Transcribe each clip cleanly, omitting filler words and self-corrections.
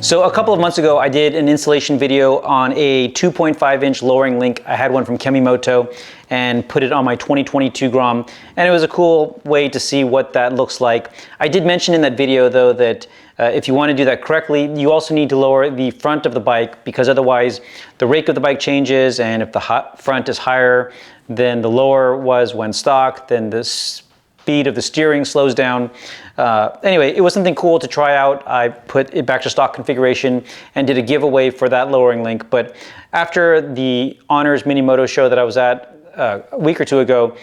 So a couple of months ago, I did an installation video on a 2.5-inch lowering link. I had one from Kemimoto and put it on my 2022 Grom, and it was a cool way to see what that looks like. I did mention in that video though that if you want to do that correctly, you also need to lower the front of the bike, because otherwise the rake of the bike changes, and if the front is higher than the lower was when stock, then the speed of the steering slows down. Anyway, it was something cool to try out. I put it back to stock configuration and did a giveaway for that lowering link. But after the Honors Mini Moto show that I was at a week or two ago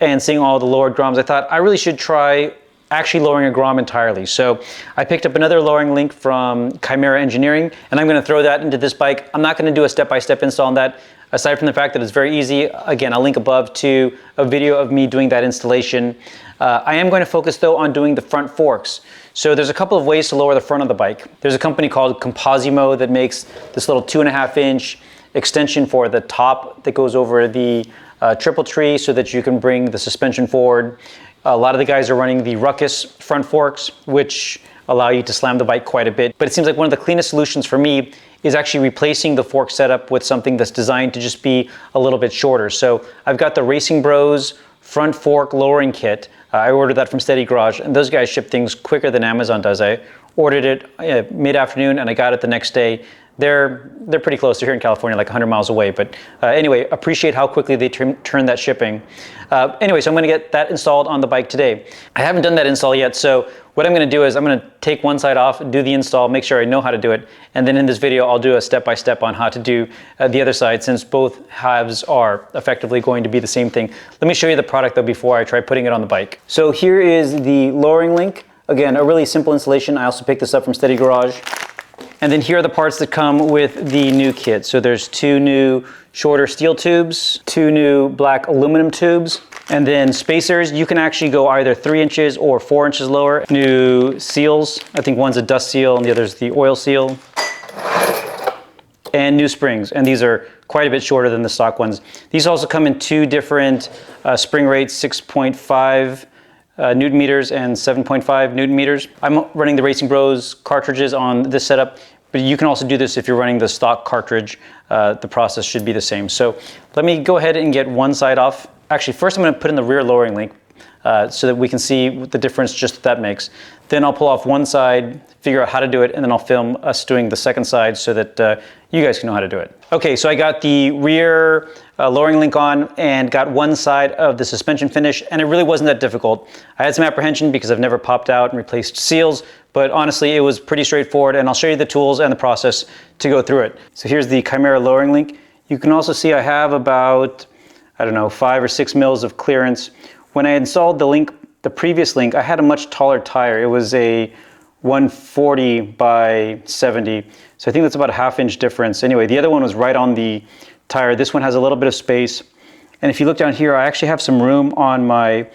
and seeing all the lowered Groms, I thought I really should try actually lowering a Grom entirely. So I picked up another lowering link from Chimera Engineering, and I'm going to throw that into this bike. I'm not going to do a step-by-step install on that, aside from the fact that it's very easy. Again, I'll link above to a video of me doing that installation. I am going to focus though on doing the front forks. So there's a couple of ways to lower the front of the bike. There's a company called Composimo that makes this little 2.5-inch extension for the top that goes over the triple tree so that you can bring the suspension forward. A lot of the guys are running the Ruckus front forks, which allow you to slam the bike quite a bit. But it seems like one of the cleanest solutions for me is actually replacing the fork setup with something that's designed to just be a little bit shorter. So I've got the RacingBros front fork lowering kit. I ordered that from Steady Garage, and those guys ship things quicker than Amazon does. I ordered it mid-afternoon and I got it the next day. They're pretty close. They're here in California, like 100 miles away. But anyway, appreciate how quickly they turn that shipping. Anyway, so I'm going to get that installed on the bike today. I haven't done that install yet, so what I'm going to do is I'm going to take one side off, do the install, make sure I know how to do it, and then in this video I'll do a step-by-step on how to do the other side, since both halves are effectively going to be the same thing. Let me show you the product though before I try putting it on the bike. So here is the lowering link. Again, a really simple installation. I also picked this up from Steady Garage. And then here are the parts that come with the new kit. So there's 2 new shorter steel tubes, 2 new black aluminum tubes, and then spacers. You can actually go either 3 inches or 4 inches lower. New seals. I think one's a dust seal and the other's the oil seal. And new springs. And these are quite a bit shorter than the stock ones. These also come in 2 different spring rates, 6.5 Newton meters and 7.5 Newton meters. I'm running the RacingBros cartridges on this setup, but you can also do this if you're running the stock cartridge. The process should be the same. So let me go ahead and get one side off. Actually, first I'm going to put in the rear lowering link so that we can see the difference just that makes. Then I'll pull off one side, figure out how to do it, and then I'll film us doing the second side so that you guys can know how to do it. Okay, so I got the rear lowering link on and got one side of the suspension finish, and it really wasn't that difficult. I had some apprehension because I've never popped out and replaced seals, but honestly it was pretty straightforward, and I'll show you the tools and the process to go through it. So here's the Chimera lowering link. You can also see I have about, I don't know, 5 or 6 mils of clearance. When I installed the link, the previous link, I had a much taller tire. It was a 140 by 70. So I think that's about a ½ inch difference. Anyway, the other one was right on the tire. This one has a little bit of space. And if you look down here, I actually have some room on my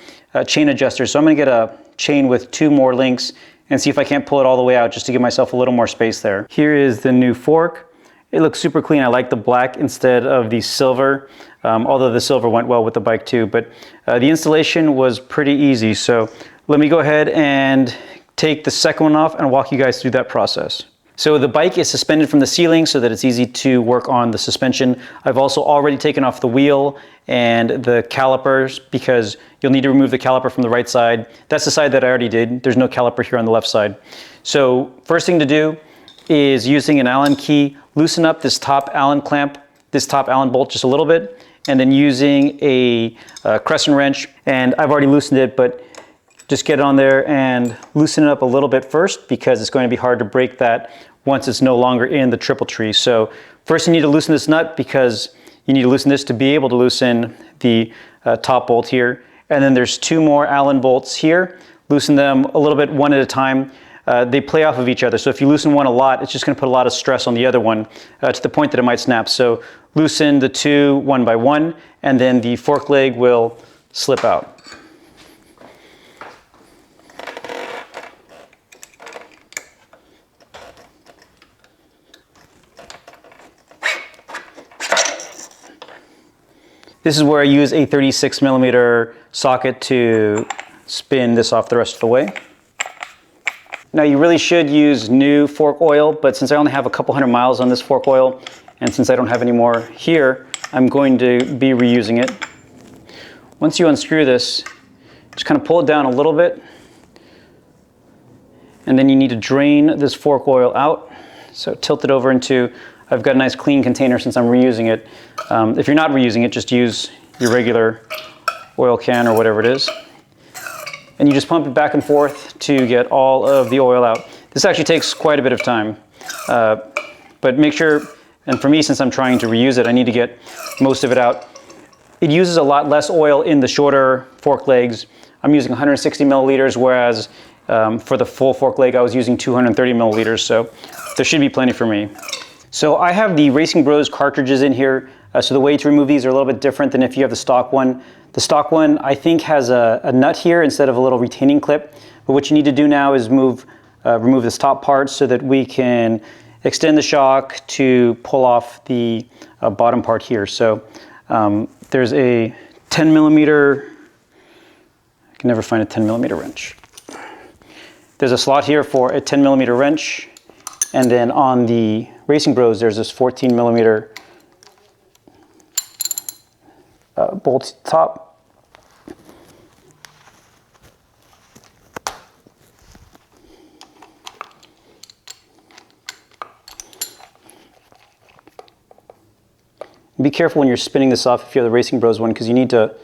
chain adjuster. So I'm going to get a chain with 2 more links and see if I can't pull it all the way out just to give myself a little more space there. Here is the new fork. It looks super clean. I like the black instead of the silver, although the silver went well with the bike too. But the installation was pretty easy. So let me go ahead and take the second one off and walk you guys through that process. So the bike is suspended from the ceiling so that it's easy to work on the suspension. I've also already taken off the wheel and the calipers because you'll need to remove the caliper from the right side. That's the side that I already did. There's no caliper here on the left side. So first thing to do is, using an Allen key, loosen up this top Allen clamp, this top Allen bolt just a little bit, and then using a crescent wrench, and I've already loosened it, but just get it on there and loosen it up a little bit first because it's going to be hard to break that once it's no longer in the triple tree. So first you need to loosen this nut because you need to loosen this to be able to loosen the top bolt here. And then there's 2 more Allen bolts here. Loosen them a little bit one at a time. They play off of each other. So if you loosen one a lot, it's just going to put a lot of stress on the other one to the point that it might snap. So loosen the 2 one by one, and then the fork leg will slip out. This is where I use a 36mm socket to spin this off the rest of the way. Now you really should use new fork oil, but since I only have a couple hundred miles on this fork oil, and since I don't have any more here, I'm going to be reusing it. Once you unscrew this, just kind of pull it down a little bit, and then you need to drain this fork oil out. So tilt it over into, I've got a nice clean container since I'm reusing it. If you're not reusing it, just use your regular oil can or whatever it is. And you just pump it back and forth to get all of the oil out. This actually takes quite a bit of time, but make sure, and for me, since I'm trying to reuse it, I need to get most of it out. It uses a lot less oil in the shorter fork legs. I'm using 160 milliliters, whereas for the full fork leg, I was using 230 milliliters, so there should be plenty for me. So I have the RacingBros cartridges in here, so the way to remove these are a little bit different than if you have the stock one. The stock one, I think, has a nut here instead of a little retaining clip, but what you need to do now is remove this top part so that we can extend the shock to pull off the bottom part here. So there's a 10mm, I can never find a 10mm wrench. There's a slot here for a 10mm wrench, and then on the RacingBros there's this 14mm bolt top. Be careful when you're spinning this off if you have the RacingBros one, because you need to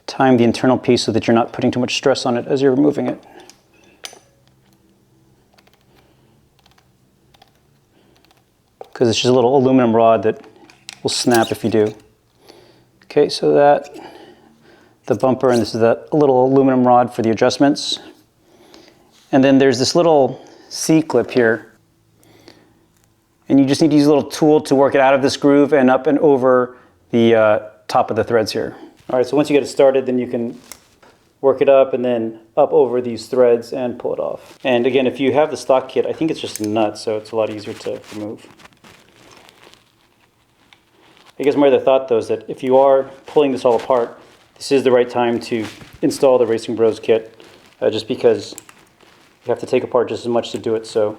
time the internal piece so that you're not putting too much stress on it as you're removing it. Because it's just a little aluminum rod that will snap if you do. Okay, so that, the bumper, and this is that little aluminum rod for the adjustments. And then there's this little C-clip here. And you just need to use a little tool to work it out of this groove and up and over the top of the threads here. All right, so once you get it started, then you can work it up and then up over these threads and pull it off. And again, if you have the stock kit, I think it's just a nut, so it's a lot easier to remove. I guess my other thought, though, is that if you are pulling this all apart, this is the right time to install the RacingBros kit, just because you have to take apart just as much to do it, so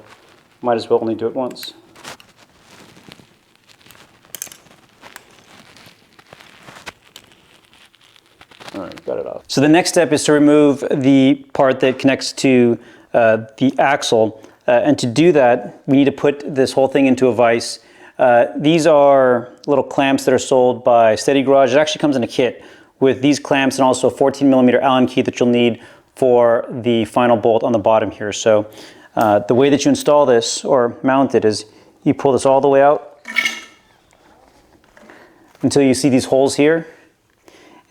might as well only do it once. All right, got it off. So the next step is to remove the part that connects to the axle, and to do that, we need to put this whole thing into a vise. These are little clamps that are sold by Steady Garage. It actually comes in a kit with these clamps and also a 14mm Allen key that you'll need for the final bolt on the bottom here. So the way that you install this or mount it is you pull this all the way out until you see these holes here,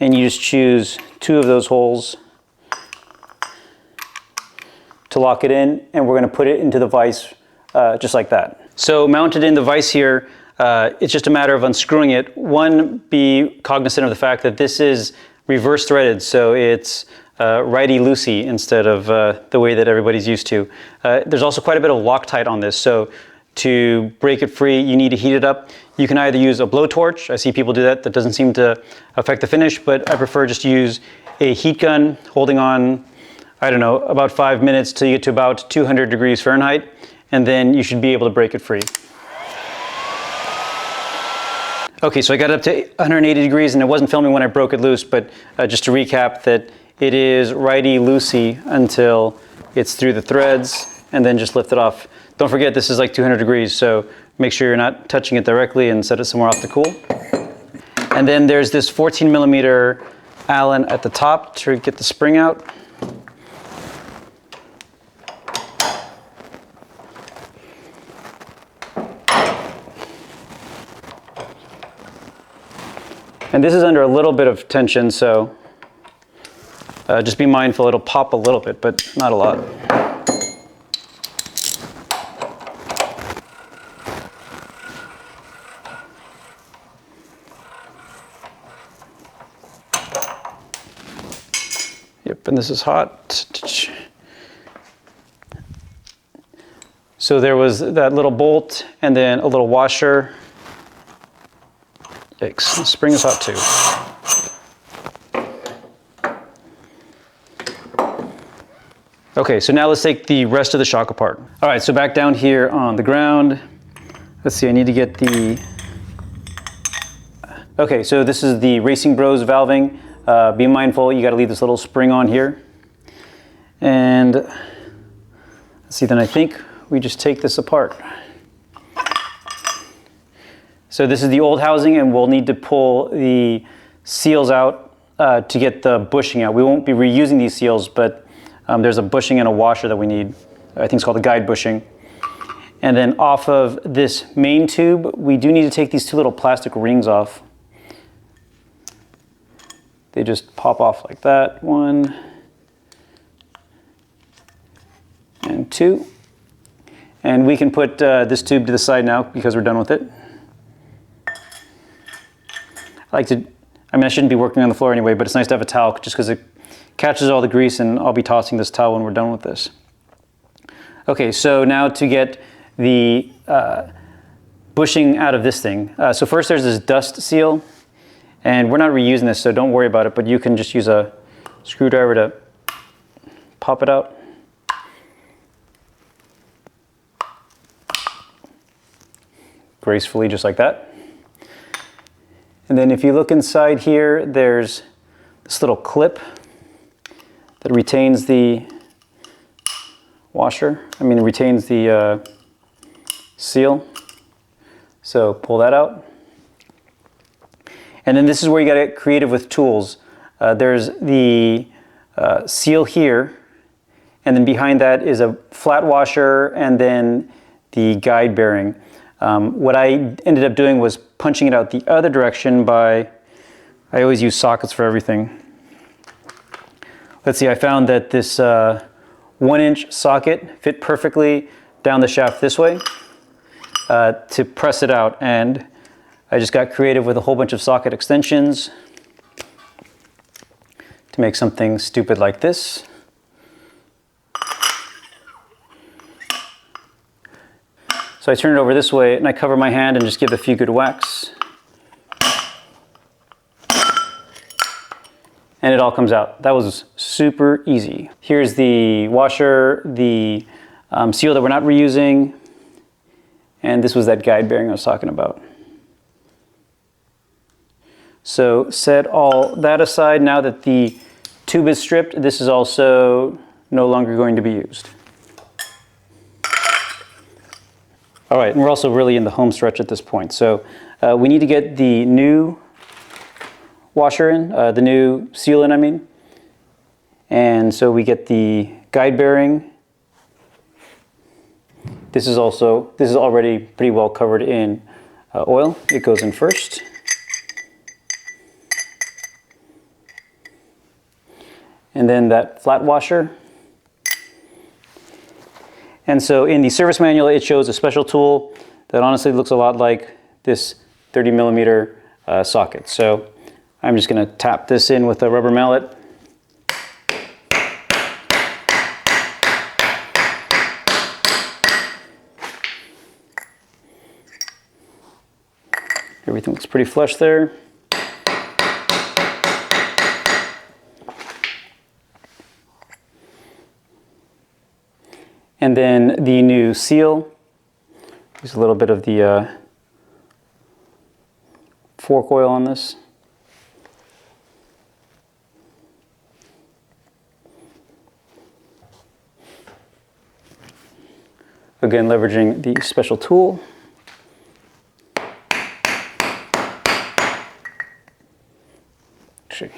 and you just choose 2 of those holes to lock it in, and we're going to put it into the vise just like that. So mounted in the vise here, it's just a matter of unscrewing it. One, be cognizant of the fact that this is reverse threaded, so it's righty-loosey instead of the way that everybody's used to. There's also quite a bit of Loctite on this, so to break it free, you need to heat it up. You can either use a blowtorch. I see people do that. That doesn't seem to affect the finish, but I prefer just to use a heat gun holding on, I don't know, about 5 minutes till you get to about 200 degrees Fahrenheit, and then you should be able to break it free. Okay, so I got up to 180 degrees and it wasn't filming when I broke it loose, but just to recap that it is righty-loosey until it's through the threads, and then just lift it off. Don't forget, this is like 200 degrees, so make sure you're not touching it directly and set it somewhere off to cool. And then there's this 14mm Allen at the top to get the spring out. And this is under a little bit of tension, so just be mindful, it'll pop a little bit, but not a lot. Yep, and this is hot. So there was that little bolt and then a little washer. Yikes, the spring is hot too. Okay, so now let's take the rest of the shock apart. All right, so back down here on the ground. Let's see, I need to get the... Okay, so this is the RacingBros valving. Be mindful, you gotta leave this little spring on here. And let's see, then I think we just take this apart. So this is the old housing, and we'll need to pull the seals out to get the bushing out. We won't be reusing these seals, but there's a bushing and a washer that we need. I think it's called the guide bushing. And then off of this main tube, we do need to take these two little plastic rings off. They just pop off like that. 1 and 2. And we can put this tube to the side now because we're done with it. I shouldn't be working on the floor anyway, but it's nice to have a towel just because it catches all the grease, and I'll be tossing this towel when we're done with this. Okay, so now to get the bushing out of this thing. So first there's this dust seal, and we're not reusing this, so don't worry about it, but you can just use a screwdriver to pop it out. Gracefully, just like that. And then if you look inside here, there's this little clip that retains the retains the seal. So pull that out. And then this is where you gotta get creative with tools. There's the seal here, and then behind that is a flat washer and then the guide bearing. What I ended up doing was punching it out the other direction by, I always use sockets for everything. Let's see, I found that this 1-inch socket fit perfectly down the shaft this way to press it out, and I just got creative with a whole bunch of socket extensions to make something stupid like this. So I turn it over this way and I cover my hand and just give it a few good whacks. And it all comes out. That was super easy. Here's the washer, the seal that we're not reusing, and this was that guide bearing I was talking about. So set all that aside. Now that the tube is stripped, this is also no longer going to be used. All right, and we're also really in the home stretch at this point. So we need to get the new washer in, the new seal in, I mean. And so we get the guide bearing. This is already pretty well covered in oil. It goes in first. And then that flat washer. And so in the service manual, it shows a special tool that honestly looks a lot like this 30mm socket. So I'm just going to tap this in with a rubber mallet. Everything looks pretty flush there. And then the new seal. There's a little bit of the fork oil on this. Again, leveraging the special tool. Actually,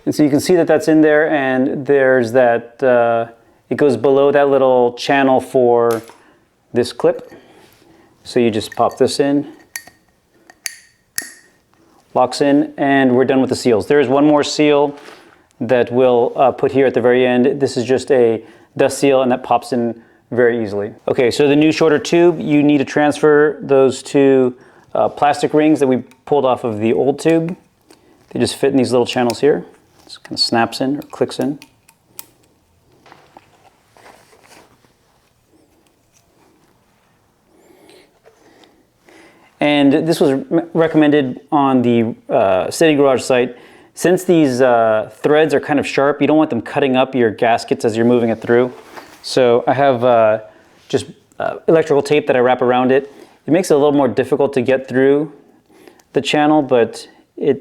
and so you can see that that's in there, and there's that, it goes below that little channel for this clip. So you just pop this in, locks in, and we're done with the seals. There is one more seal that we'll put here at the very end. This is just a dust seal, and that pops in very easily. Okay, so the new shorter tube, you need to transfer those two plastic rings that we pulled off of the old tube. They just fit in these little channels here. It kind of snaps in or clicks in. And this was recommended on the City Garage site. Since these threads are kind of sharp, you don't want them cutting up your gaskets as you're moving it through. So I have just electrical tape that I wrap around it. It makes it a little more difficult to get through the channel, but if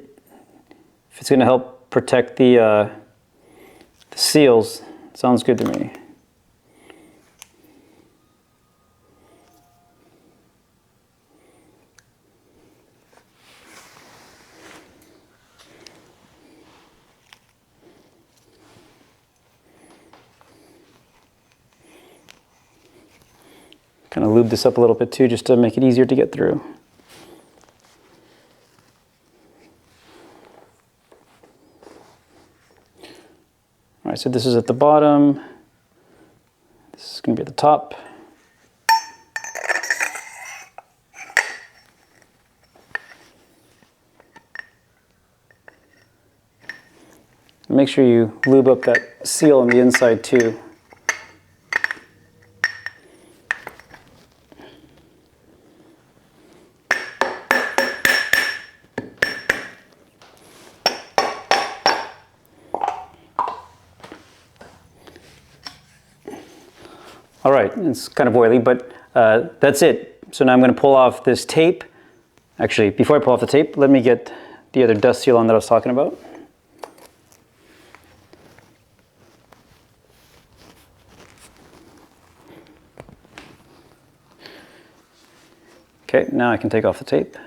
it's going to help protect the seals, it sounds good to me. Kind of lube this up a little bit too, just to make it easier to get through. All right, so this is at the bottom. This is going to be at the top. Make sure you lube up that seal on the inside too. All right, it's kind of oily, but that's it. So now I'm going to pull off this tape. Actually, before I pull off the tape, let me get the other dust seal on that I was talking about. Okay, now I can take off the tape.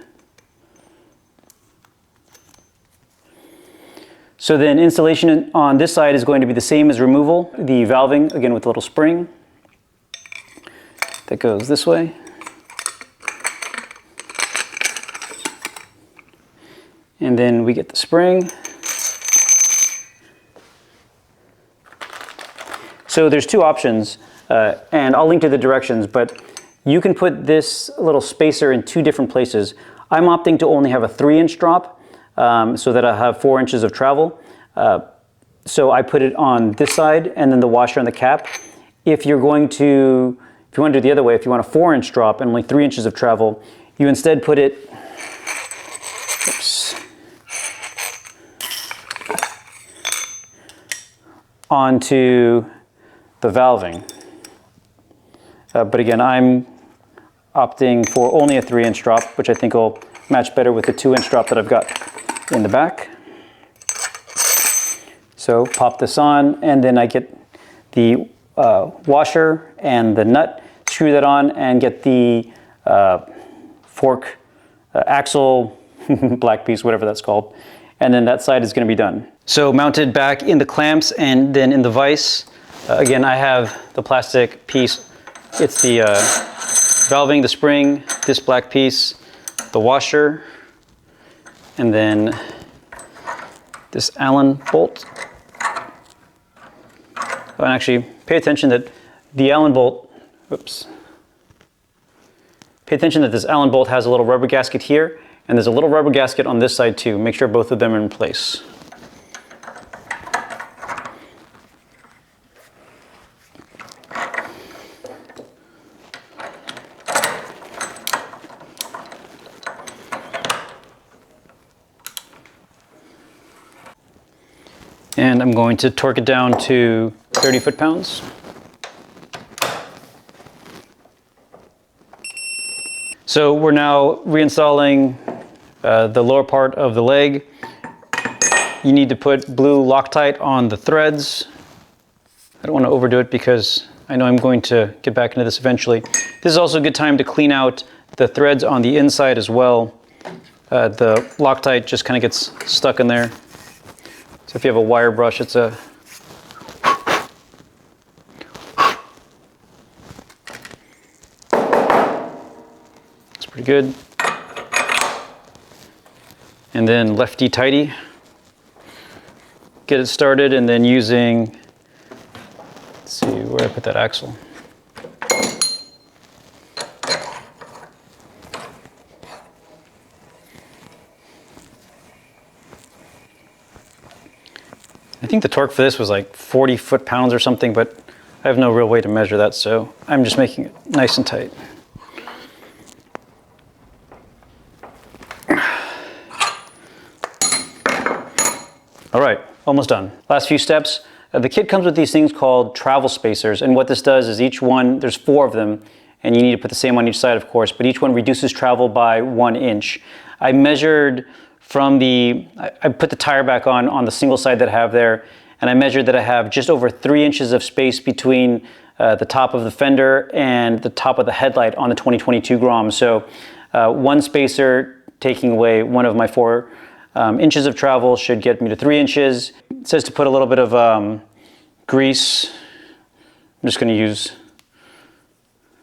So then installation on this side is going to be the same as removal. The valving, again with a little spring that goes this way. And then we get the spring. So there's two options, and I'll link to the directions, but you can put this little spacer in two different places. I'm opting to only have a 3-inch drop, so that I have 4 inches of travel. So I put it on this side and then the washer on the cap. If you want to do it the other way, if you want a 4-inch drop and only 3 inches of travel, you instead put it, onto the valving. But again, I'm opting for only a 3-inch drop, which I think will match better with the 2-inch drop that I've got in the back. So pop this on, and then I get the washer and the nut, screw that on, and get the fork, axle, black piece, whatever that's called. And then that side is going to be done. So mounted back in the clamps and then in the vise, again, I have the plastic piece. It's the valving, the spring, this black piece, the washer, and then this Allen bolt. Oh, and actually, pay attention that the Allen bolt, pay attention that this Allen bolt has a little rubber gasket here, and there's a little rubber gasket on this side too. Make sure both of them are in place. And I'm going to torque it down to 30 foot-pounds. So we're now reinstalling the lower part of the leg. You need to put blue Loctite on the threads. I don't want to overdo it because I know I'm going to get back into this eventually. This is also a good time to clean out the threads on the inside as well. The Loctite just kind of gets stuck in there. So if you have a wire brush, it's pretty good. And then lefty tighty. Get it started, and then using, let's see where I put that axle. I think the torque for this was like 40 foot-pounds or something, but I have no real way to measure that, so I'm just making it nice and tight. Almost done. Last few steps. The kit comes with these things called travel spacers, and what this does is each one, there's 4 of them, and you need to put the same on each side, of course, but each one reduces travel by 1 inch. I measured from I put the tire back on the single side that I have there, and I measured that I have just over 3 inches of space between the top of the fender and the top of the headlight on the 2022 Grom. So 1 spacer taking away 1 of my 4 inches of travel should get me to 3 inches. It says to put a little bit of grease. I'm just going to use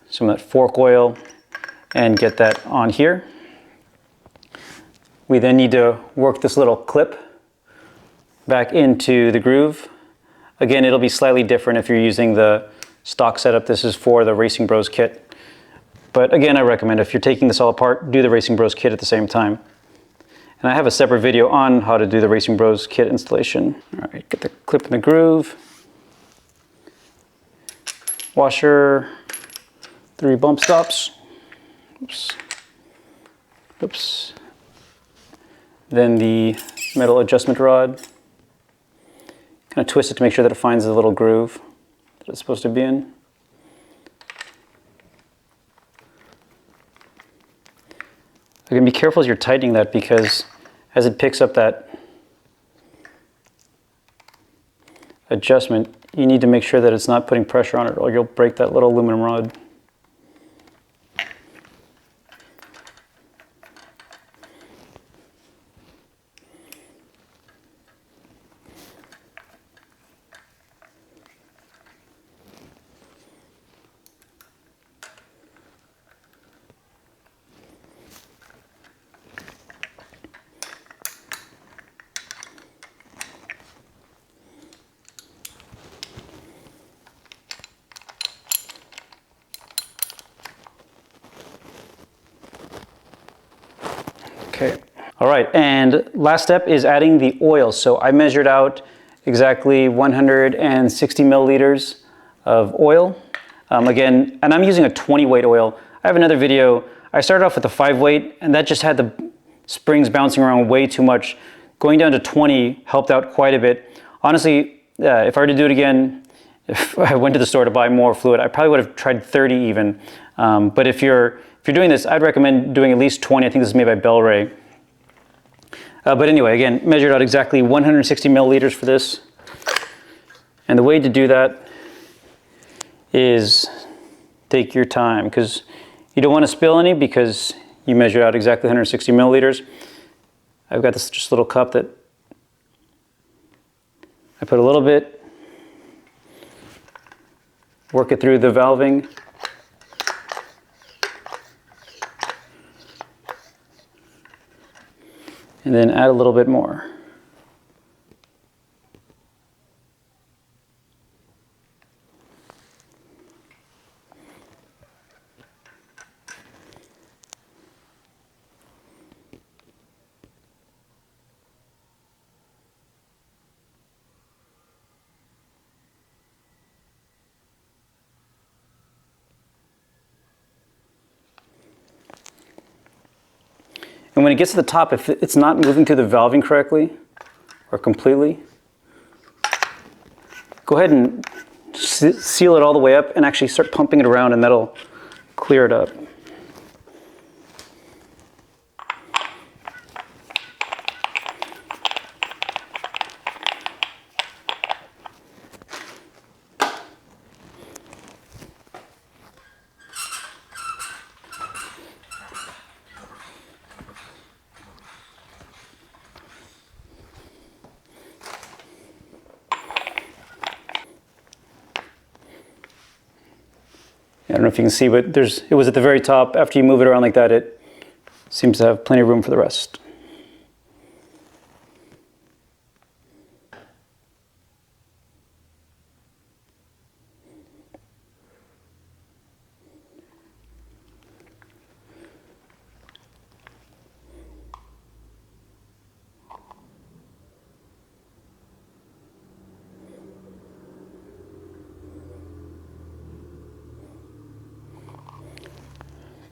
some of that fork oil and get that on here. We then need to work this little clip back into the groove. Again, it'll be slightly different if you're using the stock setup. This is for the RacingBros kit. But again, I recommend if you're taking this all apart, do the RacingBros kit at the same time. And I have a separate video on how to do the RacingBros kit installation. All right, get the clip in the groove. Washer, 3 bump stops. Oops. Oops. Then the metal adjustment rod. Kind of twist it to make sure that it finds the little groove that it's supposed to be in. Again, be careful as you're tightening that, because as it picks up that adjustment, you need to make sure that it's not putting pressure on it, or you'll break that little aluminum rod. Okay. All right, and last step is adding the oil. So I measured out exactly 160 milliliters of oil. Again, and I'm using a 20 weight oil. I have another video. I started off with a 5 weight, and that just had the springs bouncing around way too much. Going down to 20 helped out quite a bit. Honestly, if I were to do it again, if I went to the store to buy more fluid, I probably would have tried 30 even. But if you're doing this, I'd recommend doing at least 20. I think this is made by Bel-Ray. But anyway, again, measured out exactly 160 milliliters for this. And the way to do that is take your time, because you don't want to spill any, because you measured out exactly 160 milliliters. I've got this just little cup that I put a little bit, work it through the valving. And then add a little bit more. And when it gets to the top, if it's not moving through the valving correctly or completely, go ahead and seal it all the way up and actually start pumping it around, and that'll clear it up. I don't know if you can see, but it was at the very top. After you move it around like that, it seems to have plenty of room for the rest.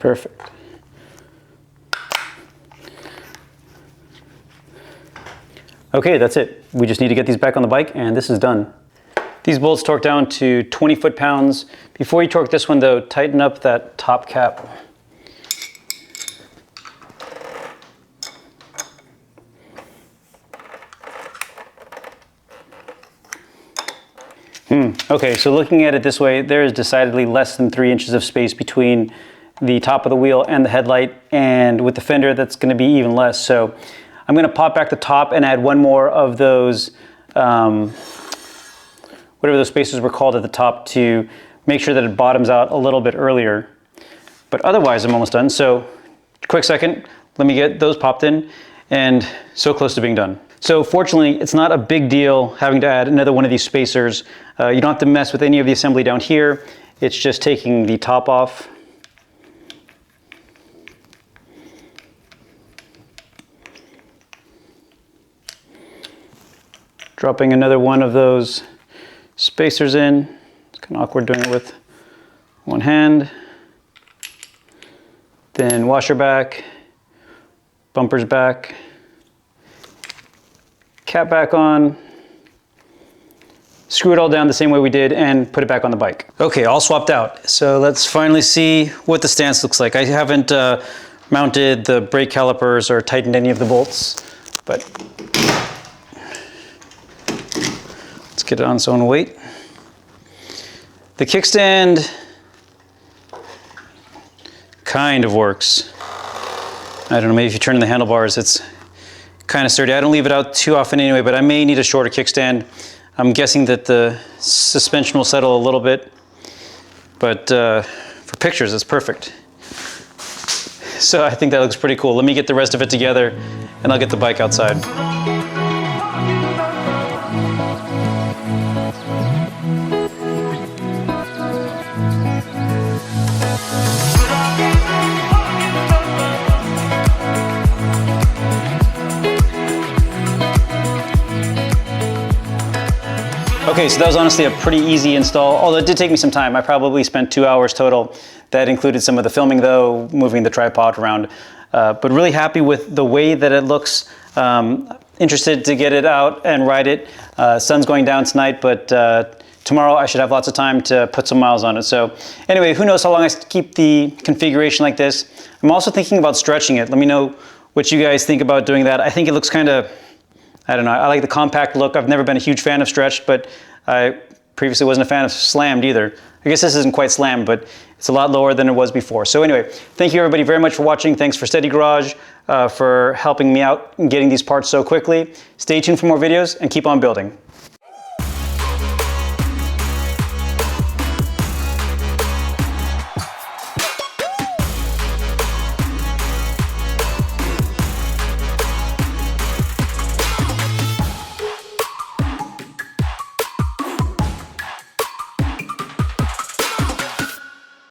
Perfect. Okay, that's it. We just need to get these back on the bike and this is done. These bolts torque down to 20 foot-pounds. Before you torque this one though, tighten up that top cap. Okay, so looking at it this way, there is decidedly less than 3 inches of space between the top of the wheel and the headlight, and with the fender that's going to be even less. So I'm going to pop back the top and add one more of those, whatever those spacers were called at the top, to make sure that it bottoms out a little bit earlier. But otherwise, I'm almost done. So quick second, let me get those popped in, and so close to being done. So fortunately, it's not a big deal having to add another one of these spacers. You don't have to mess with any of the assembly down here. It's just taking the top off. Dropping another one of those spacers in. It's kind of awkward doing it with one hand. Then washer back, bumpers back, cap back on, screw it all down the same way we did and put it back on the bike. Okay, all swapped out. So let's finally see what the stance looks like. I haven't mounted the brake calipers or tightened any of the bolts, but let's get it on its own weight. The kickstand kind of works. I don't know, maybe if you turn in the handlebars, it's kind of sturdy. I don't leave it out too often anyway, but I may need a shorter kickstand. I'm guessing that the suspension will settle a little bit, but for pictures, it's perfect. So I think that looks pretty cool. Let me get the rest of it together and I'll get the bike outside. Okay, so that was honestly a pretty easy install, although it did take me some time. I probably spent 2 hours total. That included some of the filming though, moving the tripod around. But really happy with the way that it looks. Interested to get it out and ride it. Sun's going down tonight, but tomorrow I should have lots of time to put some miles on it. So anyway, who knows how long I keep the configuration like this. I'm also thinking about stretching it. Let me know what you guys think about doing that. I think it looks kind of, I don't know, I like the compact look. I've never been a huge fan of stretched, but I previously wasn't a fan of slammed either. I guess this isn't quite slammed, but it's a lot lower than it was before. So anyway, thank you everybody very much for watching. Thanks for Steady Garage for helping me out in getting these parts so quickly. Stay tuned for more videos and keep on building.